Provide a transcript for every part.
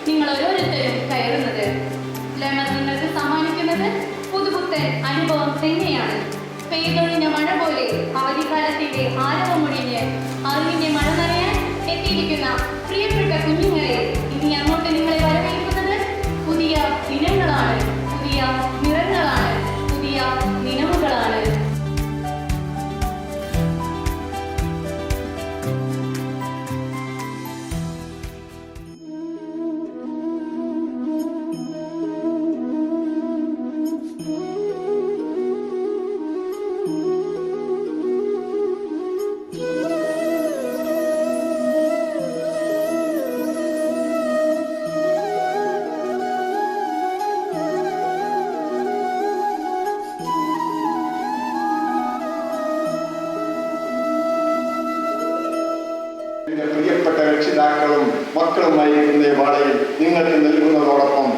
നിങ്ങൾ ഓരോരുത്തരും കയറുന്നത്. ലേണർ നിങ്ങൾക്ക് സമ്മാനിക്കുന്നത് പുതുപുത്തൻ അനുഭവം തന്നെയാണ്. പെയ്തൊഴിഞ്ഞ മഴ പോലെ അവധിക്കാലത്തിന്റെ ആരവമൊഴിഞ്ഞ് അറിവിന്റെ മഴ നനയാൻ എത്തിയിരിക്കുന്ന പ്രിയപ്പെട്ട കുഞ്ഞുങ്ങളെ, ഇനി അങ്ങോട്ട് നിങ്ങളെ വരവേൽക്കുന്നത് പുതിയ ദിനങ്ങളാണ്, പുതിയ നിറങ്ങളാണ്, പുതിയ നിലവുകളാണ്. പ്രിയപ്പെട്ട രക്ഷിതാക്കളും മക്കളുമായിരിക്കുന്ന വേളയിൽ നിങ്ങൾക്ക് നൽകുന്നതോടൊപ്പം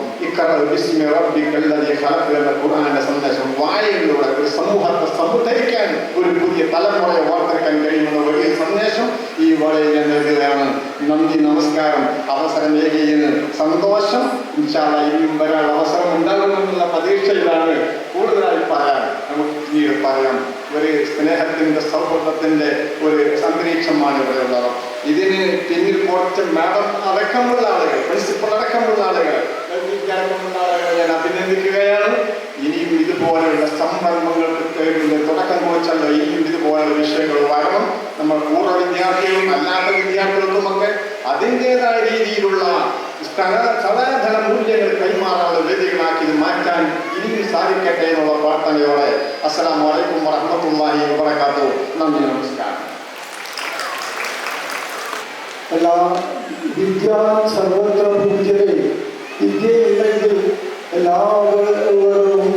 എന്ന ഖുർആന്റെ സന്ദേശം വായനയിലൂടെ ഒരു സമൂഹത്തെ സമുദ്ധരിക്കാൻ, ഒരു പുതിയ തലമുറയെ വാർത്തെടുക്കാൻ കഴിയുന്ന വലിയ സന്ദേശം ഈ വേളയിൽ ഞാൻ നൽകുകയാണ്. നന്ദി, നമസ്കാരം. അവസരം ഏകിയതിന് സന്തോഷം. ഇൻഷാല്ലാ ഇനിയും വരാൻ അവസരം ഉണ്ടാകുമെന്നുള്ള പ്രതീക്ഷയിലാണ്. കൂടുതലായി പറയാൻ നമുക്ക് പിന്നീട് പറയാം. ഒരു സ്നേഹത്തിന്റെ സൗഹൃദത്തിന്റെ ഒരു അന്തരീക്ഷമാണ് ഇവിടെയുള്ളത്. ഇതിന് പിന്നിൽ കുറച്ച് മാഡം അടക്കമുള്ള ആളുകൾ, പ്രിൻസിപ്പൽ അടക്കമുള്ള ആളുകൾ, അടക്കമുള്ള ആളുകളെ ഞാൻ അഭിനന്ദിക്കുകയാണ്. ഇനിയും ഇതുപോലെയുള്ള സംരംഭങ്ങൾക്ക് തുടക്കം കുറിച്ചല്ലോ ഇനിയും ഇതുപോലെയുള്ള വിഷയങ്ങൾ വരണം. നമ്മൾ പൂർവ്വ വിദ്യാർത്ഥികളും അല്ലാത്ത വിദ്യാർത്ഥികൾക്കുമൊക്കെ അതിൻ്റെതായ രീതിയിലുള്ള സദാചല മൂല്യങ്ങൾ കൈമാറാനുള്ള വേദികളാക്കി ഇത് മാറ്റാൻ ഇനിയും സാധിക്കട്ടെ എന്നുള്ള പ്രാർത്ഥനയോടെ അസ്സലാമു അലൈക്കും വറഹ്മത്തുള്ളാഹി വബറകാതുഹു. നന്ദി, നമസ്കാരം. എല്ലാ വിദ്യാ സർവത്ര പൂജ്യതേ. വിദ്യയില്ലെങ്കിൽ എല്ലാവരും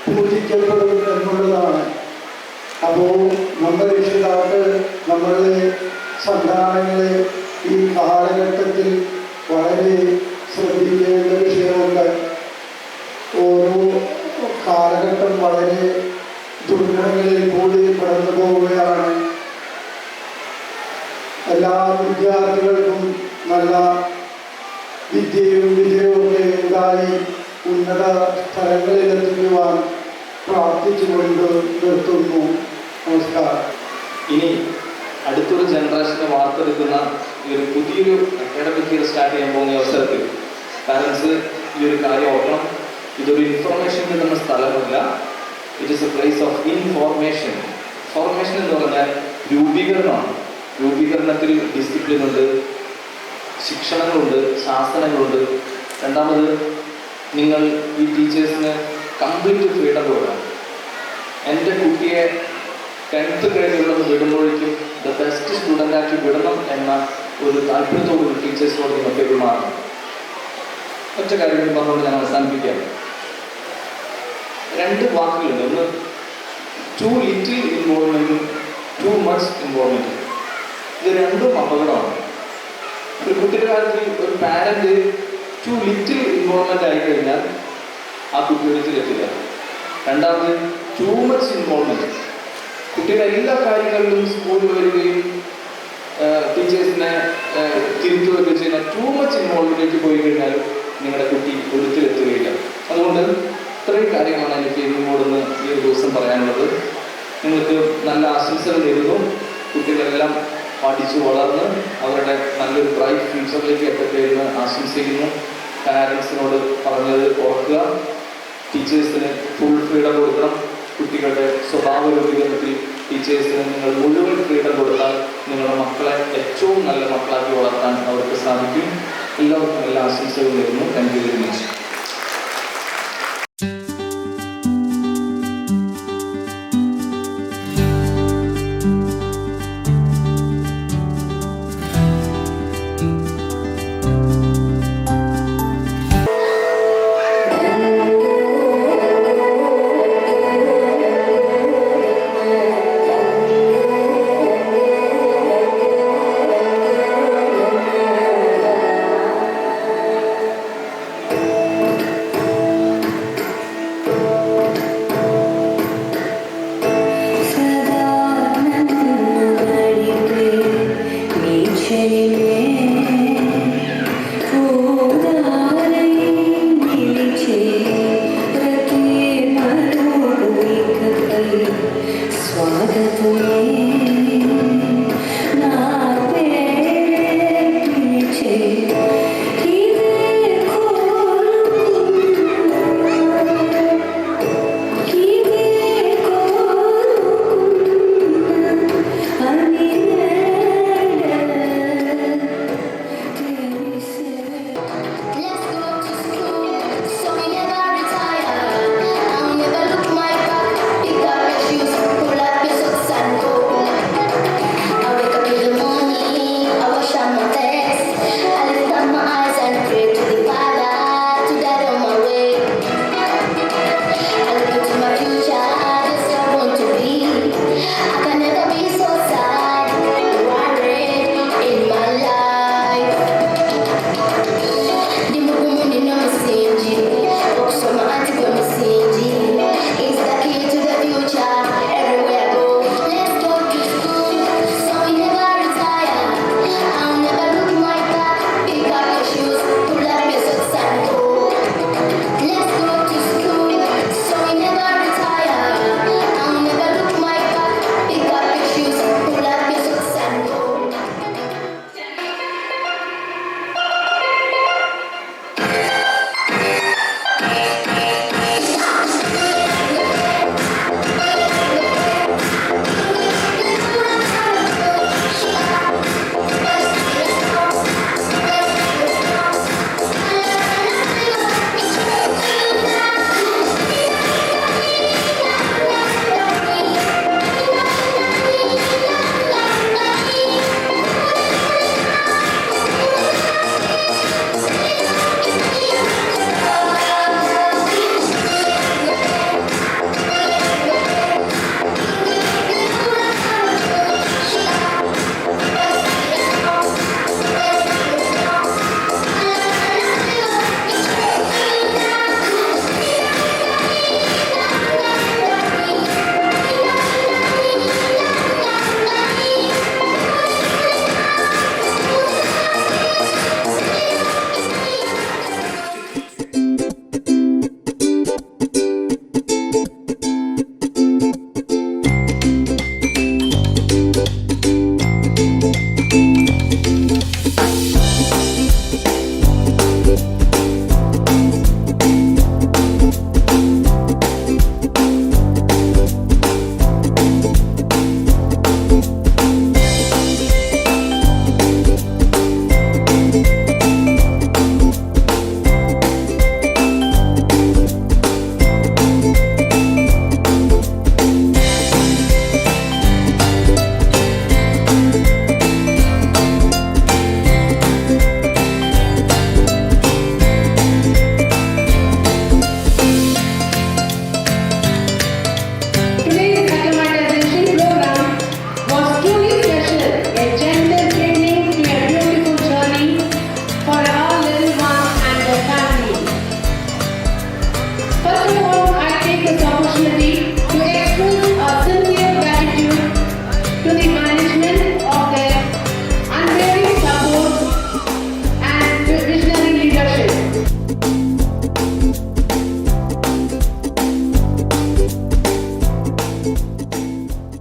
പൂജിക്കപ്പെടും എന്നുള്ളതാണ്. അപ്പോൾ നമ്മുടെ രക്ഷിതാക്കൾ, നമ്മളുടെ സന്താനങ്ങളെ ഈ കാലഘട്ടത്തിൽ വളരെ ശ്രദ്ധിക്കേണ്ട വിഷയമുണ്ട്. ഓരോ കാലഘട്ടം വളരെ ദുർഘടങ്ങളിൽ കൂടി കടന്നു പോവുകയാണ്. എല്ലാ വിദ്യാർത്ഥികൾക്കും നല്ല വിദ്യയും വിജയവും ഉണ്ടായി ഉന്നത സ്ഥലങ്ങളിലെത്തിക്കുവാൻ പ്രാർത്ഥിച്ചുകൊണ്ട് നിർത്തുന്നു. നമസ്കാരം. ഇനി അടുത്തൊരു ജനറേഷനെ വാർത്തെടുക്കുന്ന ഈ ഒരു പുതിയൊരു അക്കാഡമിക് ഇയർ സ്റ്റാർട്ട് ചെയ്യാൻ പോകുന്ന അവസരത്തിൽ പാരൻസ് ഈ ഒരു കാര്യം ഓർക്കണം. ഇതൊരു ഇൻഫർമേഷൻ കിട്ടുന്ന സ്ഥലമല്ല, it is A place of information. Formation എന്ന് പറഞ്ഞാൽ രൂപീകരണമാണ്. രൂപീകരണത്തിൽ ഡിസിപ്ലിൻ ഉണ്ട്, ശിക്ഷണങ്ങളുണ്ട്, ശാസനങ്ങളുണ്ട്. രണ്ടാമത് നിങ്ങൾ ഈ ടീച്ചേഴ്സിന് കംപ്ലീറ്റ് ഫ്രീഡം കൊടുക്കണം. എൻ്റെ കുട്ടിയെ 10th കഴിഞ്ഞുള്ളത് വിടുമ്പോഴേക്കും ദ ബെസ്റ്റ് സ്റ്റുഡൻ്റാക്കി വിടണം എന്ന ഒരു താല്പര്യത്തോടുകൂടി ടീച്ചേഴ്സിനോട് നിങ്ങൾ പെരുമാറണം. ഒറ്റ കാര്യം പറഞ്ഞുകൊണ്ട് ഞാൻ അവസാനിപ്പിക്കുകയാണ്. 2 വാക്കുകളുണ്ട്. ഒന്ന് ടു ലിറ്റിൽ ഇൻവോൾവ്മെൻറ്റും ടു മച്ച് ഇൻവോൾവ്മെൻറ്റും. ഇത് രണ്ടും അപകടമാണ്. ഒരു കുട്ടിയുടെ കാര്യത്തിൽ ഒരു പാരന്റ് ടു ലിറ്റിൽ ഇൻവോൾവ്മെൻ്റ് ആയിക്കഴിഞ്ഞാൽ ആ കുട്ടി ഒരിക്കലെത്തില്ല. രണ്ടാമത് ടു മച്ച് ഇൻവോൾവ്മെൻറ്റ്. കുട്ടിയുടെ എല്ലാ കാര്യങ്ങളിലും സ്കൂളിൽ വരികയും ടീച്ചേഴ്സിനെ തിരുത്തുകയൊക്കെ ചെയ്യുന്ന ടു മച്ച് ഇൻവോൾവ്മെൻറ്റിലേക്ക് പോയി കഴിഞ്ഞാൽ നിങ്ങളുടെ കുട്ടി ഒരിക്കലെത്തുകയില്ല. അതുകൊണ്ട് ഇത്രയും കാര്യങ്ങളാണ് എനിക്ക് നിങ്ങളോടൊന്ന് ഈ ഒരു ദിവസം പറയാനുള്ളത്. നിങ്ങൾക്ക് നല്ല ആശംസകൾ നേരുന്നു. കുട്ടികളെല്ലാം പഠിച്ചു വളർന്ന് അവരുടെ നല്ലൊരു ബ്രൈറ്റ് ഫ്യൂച്ചറിലേക്ക് എത്തട്ടെ എന്ന് ആശംസിക്കുന്നു. പാരൻസിനോട് പറഞ്ഞത് ഓർക്കുക, ടീച്ചേഴ്സിന് ഫുൾ ഫ്രീഡം കൊടുക്കണം. കുട്ടികളുടെ സ്വഭാവ രൂപീകരണത്തിൽ ടീച്ചേഴ്സിന് നിങ്ങൾ മുഴുവൻ ഫ്രീഡം കൊടുത്താൽ നിങ്ങളുടെ മക്കളെ ഏറ്റവും നല്ല മക്കളാക്കി വളർത്താൻ അവർക്ക് സാധിക്കും. എല്ലാവർക്കും എല്ലാ ആശംസകളും നേരുന്നു. Thank you very much. Let's go to school, so we never retire. I'll never look my back. Pick up your shoes, pull up your socks and go. I wake up in the morning, I wash out my face. I lift up my eyes and pray to the Father to guide on my way. I look into my future, that's what I want to be. I can never be so sad, worried in my life. Ndi mugumu nina musingi, okusoma anti gwe musingi. It's the key to the future, everywhere I go. Let's go to school, so we never retire. I'll never look my back. Pick up your shoes, pull up your socks and go. Let's go to school, so we never retire. I'll never look my back. Pick up your shoes, pull up your socks and go. Today's acclimatization program was truly special, a gentle beginning to a beautiful journey for our little ones and their family. First of all, I take this opportunity to express our sincere gratitude to the management